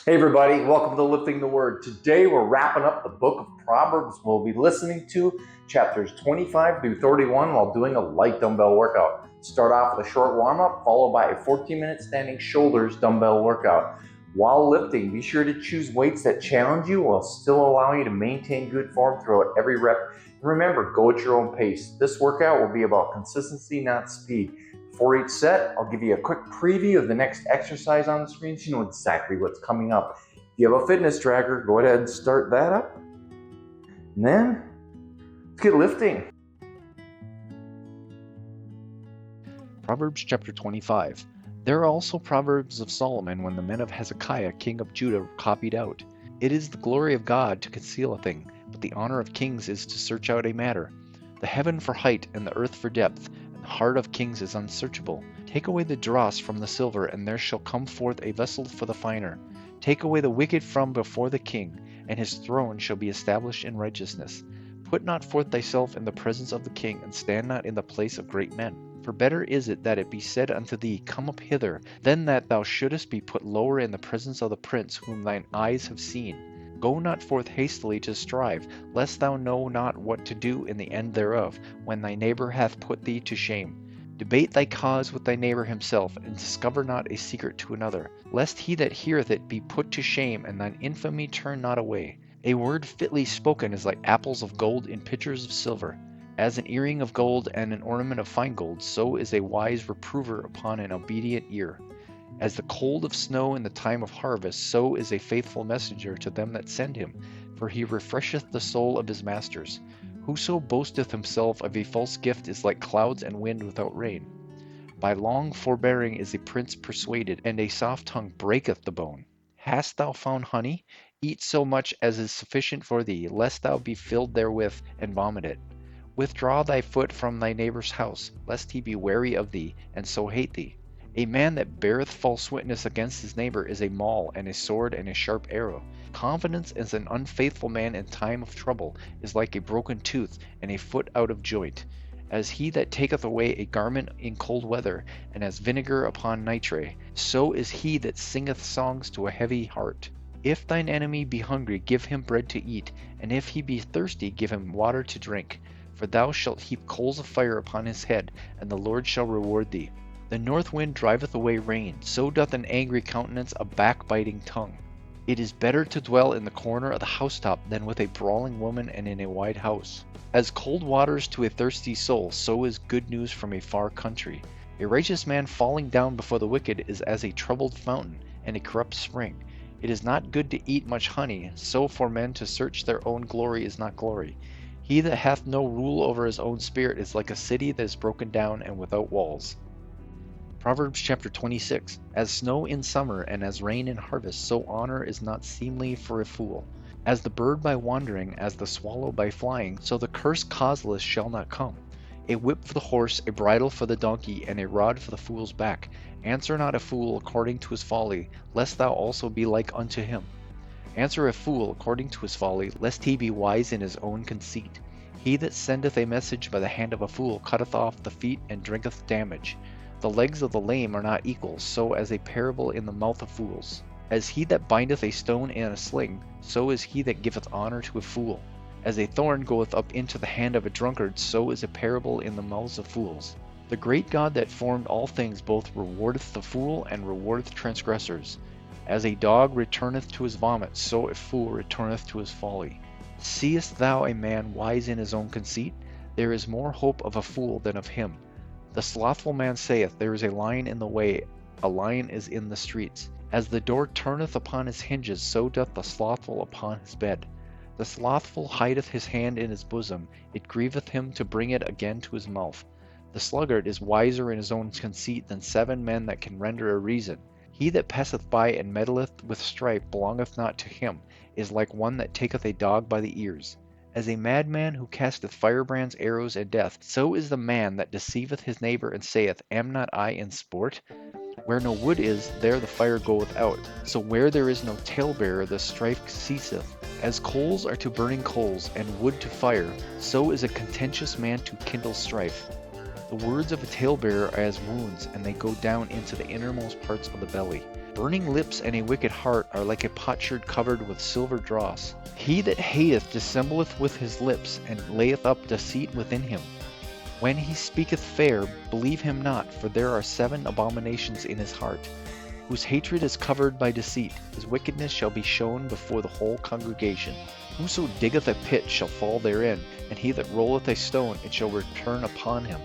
Hey everybody, welcome to Lifting the Word. Today we're wrapping up the book of Proverbs. We'll be listening to chapters 25 through 31 while doing a light dumbbell workout. Start off with a short warm-up followed by a 14-minute standing shoulders dumbbell workout. While lifting, be sure to choose weights that challenge you while still allowing you to maintain good form throughout every rep. And remember, go at your own pace. This workout will be about consistency, not speed. For each set, I'll give you a quick preview of the next exercise on the screen so you know exactly what's coming up. If you have a fitness tracker, go ahead and start that up. And then, let's get lifting. Proverbs chapter 25. There are also Proverbs of Solomon when the men of Hezekiah, king of Judah, copied out. It is the glory of God to conceal a thing, but the honor of kings is to search out a matter. The heaven for height and the earth for depth, and the heart of kings is unsearchable. Take away the dross from the silver, and there shall come forth a vessel for the finer. Take away the wicked from before the king, and his throne shall be established in righteousness. Put not forth thyself in the presence of the king, and stand not in the place of great men. For better is it that it be said unto thee, Come up hither, than that thou shouldest be put lower in the presence of the prince whom thine eyes have seen. Go not forth hastily to strive, lest thou know not what to do in the end thereof, when thy neighbor hath put thee to shame. Debate thy cause with thy neighbor himself, and discover not a secret to another, lest he that heareth it be put to shame, and thine infamy turn not away. A word fitly spoken is like apples of gold in pitchers of silver. As an earring of gold and an ornament of fine gold, so is a wise reprover upon an obedient ear. As the cold of snow in the time of harvest, so is a faithful messenger to them that send him, for he refresheth the soul of his masters. Whoso boasteth himself of a false gift is like clouds and wind without rain. By long forbearing is a prince persuaded, and a soft tongue breaketh the bone. Hast thou found honey? Eat so much as is sufficient for thee, lest thou be filled therewith, and vomit it. Withdraw thy foot from thy neighbor's house, lest he be wary of thee, and so hate thee. A man that beareth false witness against his neighbor is a maul, and a sword, and a sharp arrow. Confidence in an unfaithful man in time of trouble is like a broken tooth, and a foot out of joint. As he that taketh away a garment in cold weather, and as vinegar upon nitre, so is he that singeth songs to a heavy heart. If thine enemy be hungry, give him bread to eat, and if he be thirsty, give him water to drink. For thou shalt heap coals of fire upon his head, and the Lord shall reward thee. The north wind driveth away rain, so doth an angry countenance a backbiting tongue. It is better to dwell in the corner of the housetop than with a brawling woman and in a wide house. As cold waters to a thirsty soul, so is good news from a far country. A righteous man falling down before the wicked is as a troubled fountain and a corrupt spring. It is not good to eat much honey, so for men to search their own glory is not glory. He that hath no rule over his own spirit is like a city that is broken down and without walls. Proverbs chapter 26. As snow in summer and as rain in harvest, so honor is not seemly for a fool. As the bird by wandering, as the swallow by flying, so the curse causeless shall not come. A whip for the horse, a bridle for the donkey, and a rod for the fool's back. Answer not a fool according to his folly, lest thou also be like unto him. Answer a fool according to his folly, lest he be wise in his own conceit. He that sendeth a message by the hand of a fool cutteth off the feet and drinketh damage. The legs of the lame are not equal, so as a parable in the mouth of fools. As he that bindeth a stone in a sling, so is he that giveth honor to a fool. As a thorn goeth up into the hand of a drunkard, so is a parable in the mouths of fools. The great God that formed all things both rewardeth the fool and rewardeth transgressors. As a dog returneth to his vomit, so a fool returneth to his folly. Seest thou a man wise in his own conceit? There is more hope of a fool than of him. The slothful man saith, There is a lion in the way, a lion is in the streets. As the door turneth upon his hinges, so doth the slothful upon his bed. The slothful hideth his hand in his bosom, it grieveth him to bring it again to his mouth. The sluggard is wiser in his own conceit than 7 men that can render a reason. He that passeth by and meddleth with strife belongeth not to him, is like one that taketh a dog by the ears. As a madman who casteth firebrands, arrows, and death, so is the man that deceiveth his neighbor and saith, Am not I in sport? Where no wood is, there the fire goeth out. So where there is no talebearer, the strife ceaseth. As coals are to burning coals, and wood to fire, so is a contentious man to kindle strife. The words of a talebearer are as wounds, and they go down into the innermost parts of the belly. Burning lips and a wicked heart are like a potsherd covered with silver dross. He that hateth dissembleth with his lips, and layeth up deceit within him. When he speaketh fair, believe him not, for there are 7 abominations in his heart. Whose hatred is covered by deceit, his wickedness shall be shown before the whole congregation. Whoso diggeth a pit shall fall therein, and he that rolleth a stone, it shall return upon him.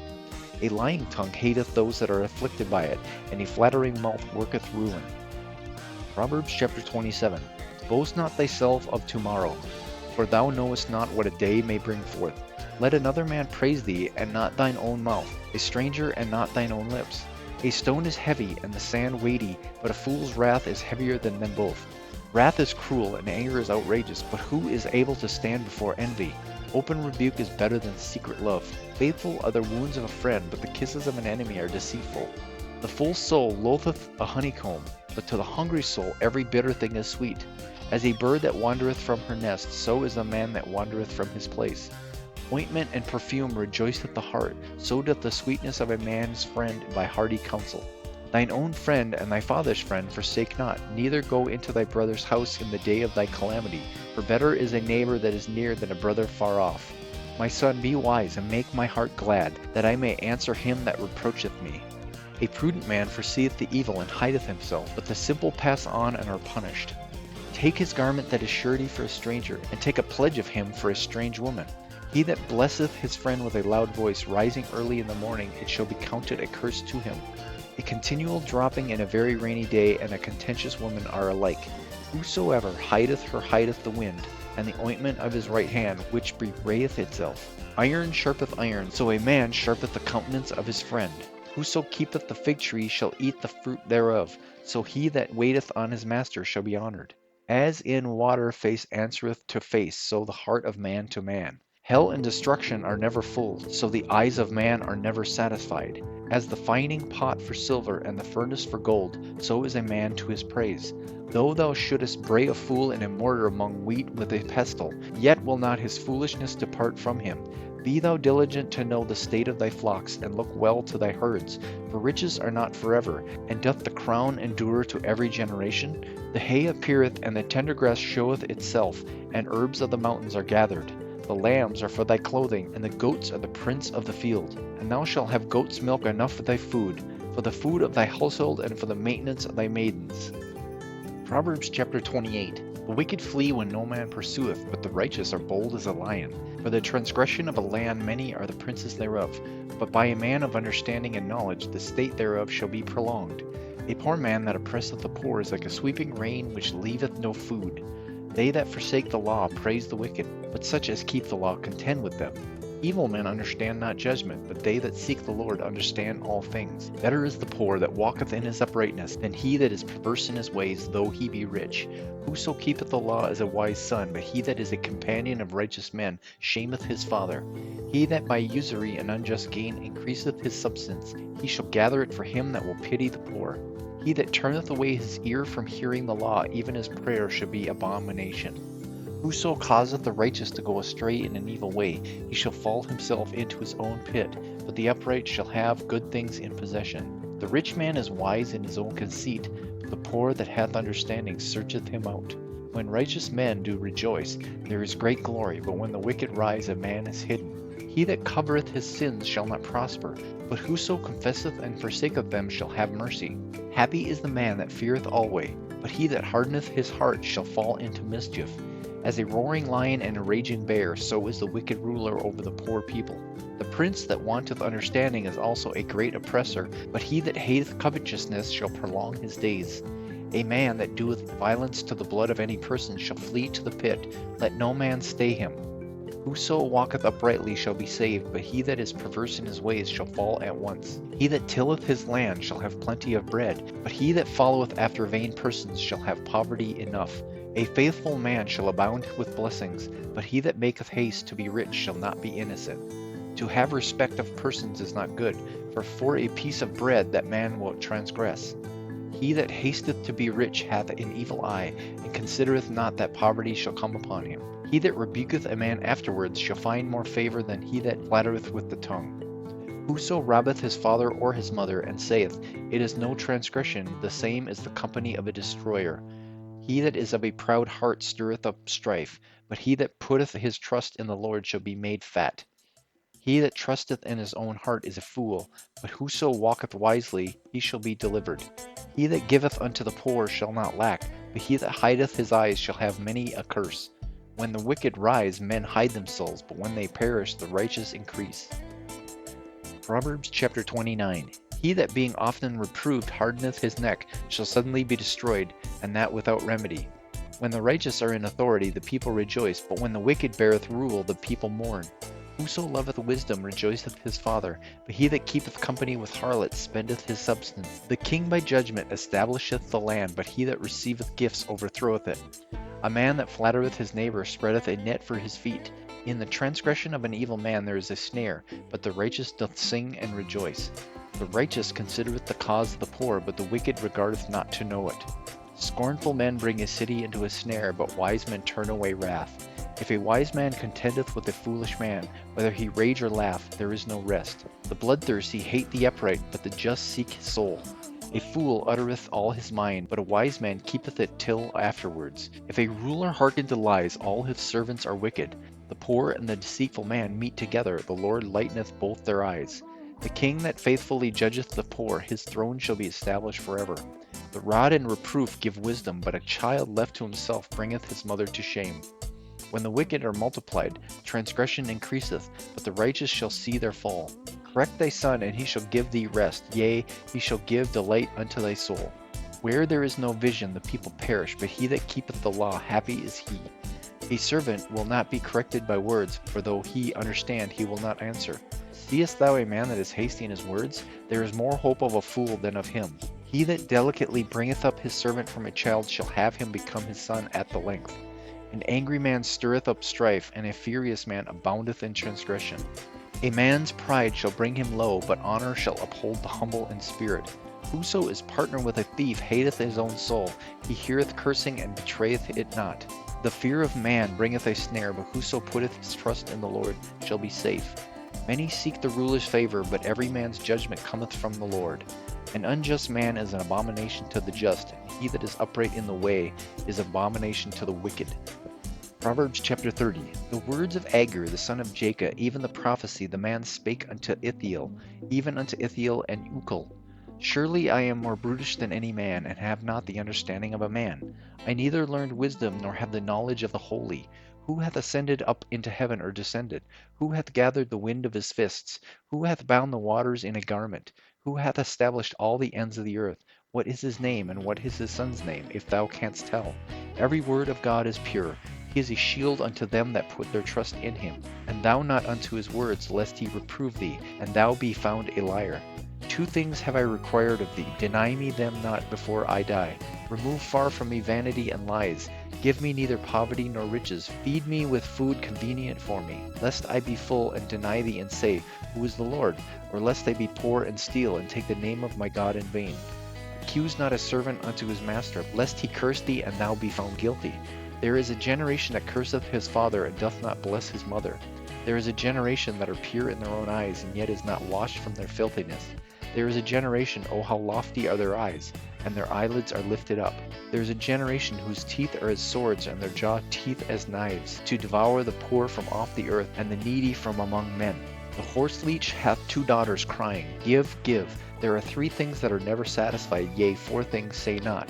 A lying tongue hateth those that are afflicted by it, and a flattering mouth worketh ruin. Proverbs chapter 27. Boast not thyself of tomorrow, for thou knowest not what a day may bring forth. Let another man praise thee, and not thine own mouth, a stranger, and not thine own lips. A stone is heavy, and the sand weighty, but a fool's wrath is heavier than them both. Wrath is cruel, and anger is outrageous, but who is able to stand before envy? Open rebuke is better than secret love. Faithful are the wounds of a friend, but the kisses of an enemy are deceitful. The full soul loatheth a honeycomb, but to the hungry soul every bitter thing is sweet. As a bird that wandereth from her nest, so is the man that wandereth from his place. Ointment and perfume rejoiceth the heart, so doth the sweetness of a man's friend by hearty counsel. Thine own friend and thy father's friend forsake not, neither go into thy brother's house in the day of thy calamity, for better is a neighbor that is near than a brother far off. My son, be wise, and make my heart glad, that I may answer him that reproacheth me. A prudent man foreseeth the evil and hideth himself, but the simple pass on and are punished. Take his garment that is surety for a stranger, and take a pledge of him for a strange woman. He that blesseth his friend with a loud voice, rising early in the morning, it shall be counted a curse to him. A continual dropping in a very rainy day, and a contentious woman are alike. Whosoever hideth her hideth the wind, and the ointment of his right hand, which bewrayeth itself. Iron sharpeth iron, so a man sharpeth the countenance of his friend. Whoso keepeth the fig tree shall eat the fruit thereof, so he that waiteth on his master shall be honored. As in water face answereth to face, so the heart of man to man. Hell and destruction are never full, so the eyes of man are never satisfied. As the fining pot for silver and the furnace for gold, so is a man to his praise. Though thou shouldest bray a fool in a mortar among wheat with a pestle, yet will not his foolishness depart from him. Be thou diligent to know the state of thy flocks, and look well to thy herds. For riches are not forever, and doth the crown endure to every generation? The hay appeareth, and the tender grass showeth itself, and herbs of the mountains are gathered. The lambs are for thy clothing, and the goats are the prince of the field. And thou shalt have goat's milk enough for thy food, for the food of thy household, and for the maintenance of thy maidens. Proverbs chapter 28. The wicked flee when no man pursueth, but the righteous are bold as a lion. For the transgression of a land many are the princes thereof, but by a man of understanding and knowledge the state thereof shall be prolonged. A poor man that oppresseth the poor is like a sweeping rain which leaveth no food. They that forsake the law praise the wicked, but such as keep the law contend with them. Evil men understand not judgment, but they that seek the Lord understand all things. Better is the poor that walketh in his uprightness, than he that is perverse in his ways, though he be rich. Whoso keepeth the law is a wise son, but he that is a companion of righteous men shameth his father. He that by usury and unjust gain increaseth his substance, he shall gather it for him that will pity the poor. He that turneth away his ear from hearing the law, even his prayer shall be abomination. Whoso causeth the righteous to go astray in an evil way, he shall fall himself into his own pit, but the upright shall have good things in possession. The rich man is wise in his own conceit, but the poor that hath understanding searcheth him out. When righteous men do rejoice, there is great glory, but when the wicked rise, a man is hidden. He that covereth his sins shall not prosper, but whoso confesseth and forsaketh them shall have mercy. Happy is the man that feareth alway, but he that hardeneth his heart shall fall into mischief. As a roaring lion and a raging bear, so is the wicked ruler over the poor people. The prince that wanteth understanding is also a great oppressor, but he that hateth covetousness shall prolong his days. A man that doeth violence to the blood of any person shall flee to the pit, let no man stay him. Whoso walketh uprightly shall be saved, but he that is perverse in his ways shall fall at once. He that tilleth his land shall have plenty of bread, but he that followeth after vain persons shall have poverty enough. A faithful man shall abound with blessings, but he that maketh haste to be rich shall not be innocent. To have respect of persons is not good, for a piece of bread that man will transgress. He that hasteth to be rich hath an evil eye, and considereth not that poverty shall come upon him. He that rebuketh a man afterwards shall find more favor than he that flattereth with the tongue. Whoso robbeth his father or his mother, and saith, It is no transgression, the same is the company of a destroyer. He that is of a proud heart stirreth up strife, but he that putteth his trust in the Lord shall be made fat. He that trusteth in his own heart is a fool, but whoso walketh wisely, he shall be delivered. He that giveth unto the poor shall not lack, but he that hideth his eyes shall have many a curse. When the wicked rise, men hide themselves, but when they perish, the righteous increase. Proverbs chapter 29. He that being often reproved hardeneth his neck shall suddenly be destroyed, and that without remedy. When the righteous are in authority, the people rejoice, but when the wicked beareth rule, the people mourn. Whoso loveth wisdom rejoiceth his father, but he that keepeth company with harlots spendeth his substance. The king by judgment establisheth the land, but he that receiveth gifts overthroweth it. A man that flattereth his neighbor spreadeth a net for his feet. In the transgression of an evil man there is a snare, but the righteous doth sing and rejoice. The righteous considereth the cause of the poor, but the wicked regardeth not to know it. Scornful men bring a city into a snare, but wise men turn away wrath. If a wise man contendeth with a foolish man, whether he rage or laugh, there is no rest. The bloodthirsty hate the upright, but the just seek his soul. A fool uttereth all his mind, but a wise man keepeth it till afterwards. If a ruler hearken to lies, all his servants are wicked. The poor and the deceitful man meet together, the Lord lighteneth both their eyes. The king that faithfully judgeth the poor, his throne shall be established forever. The rod and reproof give wisdom, but a child left to himself bringeth his mother to shame. When the wicked are multiplied, transgression increaseth, but the righteous shall see their fall. Correct thy son, and he shall give thee rest, yea, he shall give delight unto thy soul. Where there is no vision, the people perish, but he that keepeth the law, happy is he. A servant will not be corrected by words, for though he understand, he will not answer. Seest thou a man that is hasty in his words? There is more hope of a fool than of him. He that delicately bringeth up his servant from a child shall have him become his son at the length. An angry man stirreth up strife, and a furious man aboundeth in transgression. A man's pride shall bring him low, but honor shall uphold the humble in spirit. Whoso is partner with a thief hateth his own soul. He heareth cursing and betrayeth it not. The fear of man bringeth a snare, but whoso putteth his trust in the Lord shall be safe. Many seek the ruler's favor, but every man's judgment cometh from the Lord. An unjust man is an abomination to the just, and he that is upright in the way is abomination to the wicked. Proverbs chapter 30. The words of Agur the son of Jacob, even the prophecy the man spake unto Ithiel, even unto Ithiel and Ukal. Surely I am more brutish than any man, and have not the understanding of a man. I neither learned wisdom, nor have the knowledge of the holy. Who hath ascended up into heaven, or descended? Who hath gathered the wind of his fists? Who hath bound the waters in a garment? Who hath established all the ends of the earth? What is his name, and what is his son's name, if thou canst tell? Every word of God is pure. He is a shield unto them that put their trust in him. And thou not unto his words, lest he reprove thee, and thou be found a liar. 2 things have I required of thee, deny me them not before I die. Remove far from me vanity and lies. Give me neither poverty nor riches. Feed me with food convenient for me, lest I be full and deny thee and say, Who is the Lord? Or lest I be poor and steal, and take the name of my God in vain. Accuse not a servant unto his master, lest he curse thee and thou be found guilty. There is a generation that curseth his father, and doth not bless his mother. There is a generation that are pure in their own eyes, and yet is not washed from their filthiness. There is a generation, oh how lofty are their eyes, and their eyelids are lifted up. There is a generation whose teeth are as swords, and their jaw teeth as knives, to devour the poor from off the earth, and the needy from among men. The horse leech hath 2 daughters, crying, Give, give. There are 3 things that are never satisfied, yea, 4 things say not.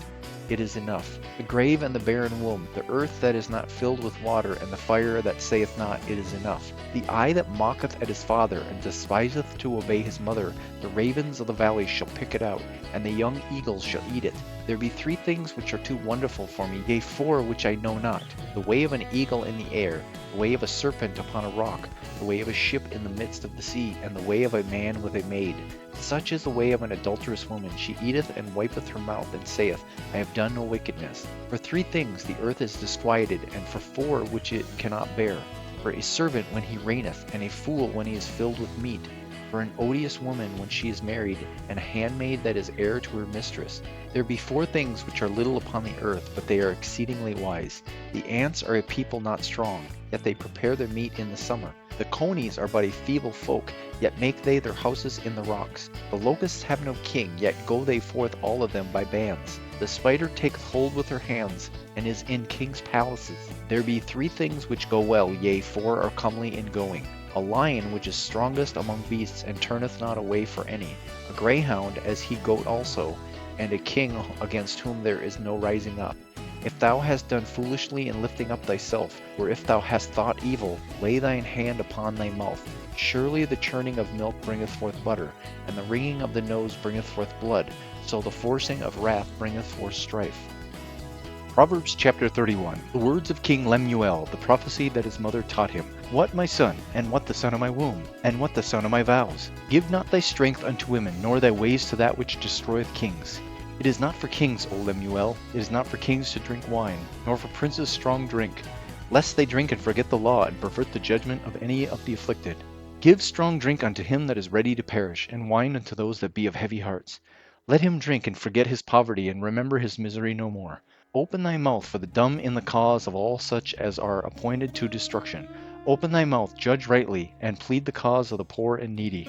It is enough. The grave and the barren womb, the earth that is not filled with water, and the fire that saith not, It is enough. The eye that mocketh at his father, and despiseth to obey his mother, the ravens of the valley shall pick it out, and the young eagles shall eat it. There be 3 things which are too wonderful for me, yea, 4 which I know not. The way of an eagle in the air, the way of a serpent upon a rock, the way of a ship in the midst of the sea, and the way of a man with a maid. Such is the way of an adulterous woman. She eateth and wipeth her mouth, and saith, I have done no wickedness. For 3 things the earth is disquieted, and for 4 which it cannot bear. For a servant when he reigneth, and a fool when he is filled with meat. For an odious woman when she is married, and a handmaid that is heir to her mistress. There be 4 things which are little upon the earth, but they are exceedingly wise. The ants are a people not strong, yet they prepare their meat in the summer. The conies are but a feeble folk, yet make they their houses in the rocks. The locusts have no king, yet go they forth all of them by bands. The spider taketh hold with her hands, and is in kings' palaces. There be 3 things which go well, yea, 4 are comely in going. A lion which is strongest among beasts, and turneth not away for any. A greyhound as he goat also, and a king against whom there is no rising up. If thou hast done foolishly in lifting up thyself, or if thou hast thought evil, lay thine hand upon thy mouth. Surely the churning of milk bringeth forth butter, and the wringing of the nose bringeth forth blood, so the forcing of wrath bringeth forth strife. Proverbs chapter 31. The words of King Lemuel, the prophecy that his mother taught him. What, my son, and what the son of my womb, and what the son of my vows? Give not thy strength unto women, nor thy ways to that which destroyeth kings. It is not for kings, O Lemuel, it is not for kings to drink wine, nor for princes strong drink, lest they drink and forget the law, and pervert the judgment of any of the afflicted. Give strong drink unto him that is ready to perish, and wine unto those that be of heavy hearts. Let him drink and forget his poverty, and remember his misery no more. Open thy mouth for the dumb in the cause of all such as are appointed to destruction. Open thy mouth, judge rightly, and plead the cause of the poor and needy.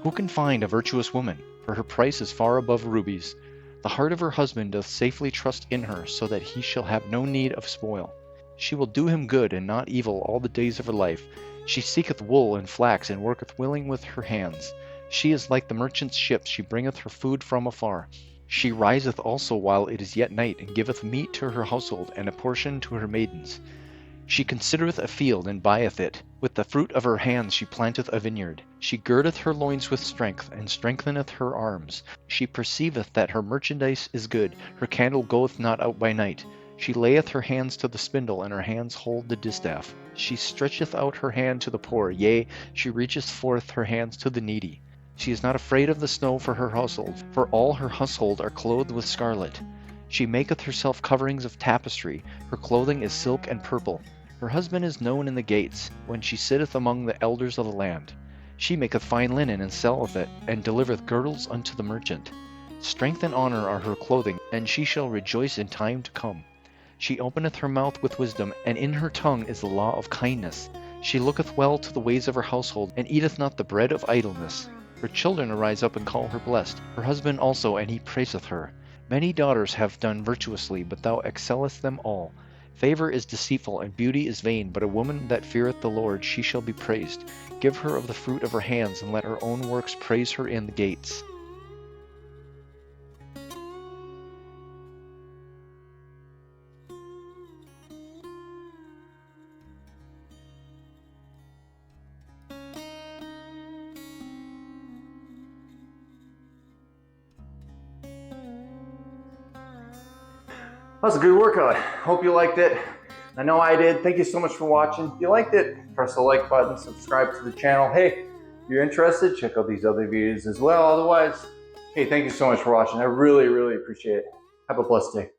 Who can find a virtuous woman? For her price is far above rubies. The heart of her husband doth safely trust in her, so that he shall have no need of spoil. She will do him good and not evil all the days of her life. She seeketh wool and flax, and worketh willing with her hands. She is like the merchant's ship, she bringeth her food from afar. She riseth also while it is yet night, and giveth meat to her household, and a portion to her maidens. She considereth a field, and buyeth it. With the fruit of her hands she planteth a vineyard. She girdeth her loins with strength, and strengtheneth her arms. She perceiveth that her merchandise is good. Her candle goeth not out by night. She layeth her hands to the spindle, and her hands hold the distaff. She stretcheth out her hand to the poor, yea, she reacheth forth her hands to the needy. She is not afraid of the snow for her household, for all her household are clothed with scarlet. She maketh herself coverings of tapestry. Her clothing is silk and purple. Her husband is known in the gates, when she sitteth among the elders of the land. She maketh fine linen, and selleth it, and delivereth girdles unto the merchant. Strength and honor are her clothing, and she shall rejoice in time to come. She openeth her mouth with wisdom, and in her tongue is the law of kindness. She looketh well to the ways of her household, and eateth not the bread of idleness. Her children arise up and call her blessed, her husband also, and he praiseth her. Many daughters have done virtuously, but thou excellest them all. Favor is deceitful, and beauty is vain, but a woman that feareth the Lord, she shall be praised. Give her of the fruit of her hands, and let her own works praise her in the gates. That was a good workout. Hope you liked it. I know I did. Thank you so much for watching. If you liked it, press the like button, subscribe to the channel. Hey, if you're interested, check out these other videos as well. Otherwise, hey, thank you so much for watching. I really, really appreciate it. Have a blessed day.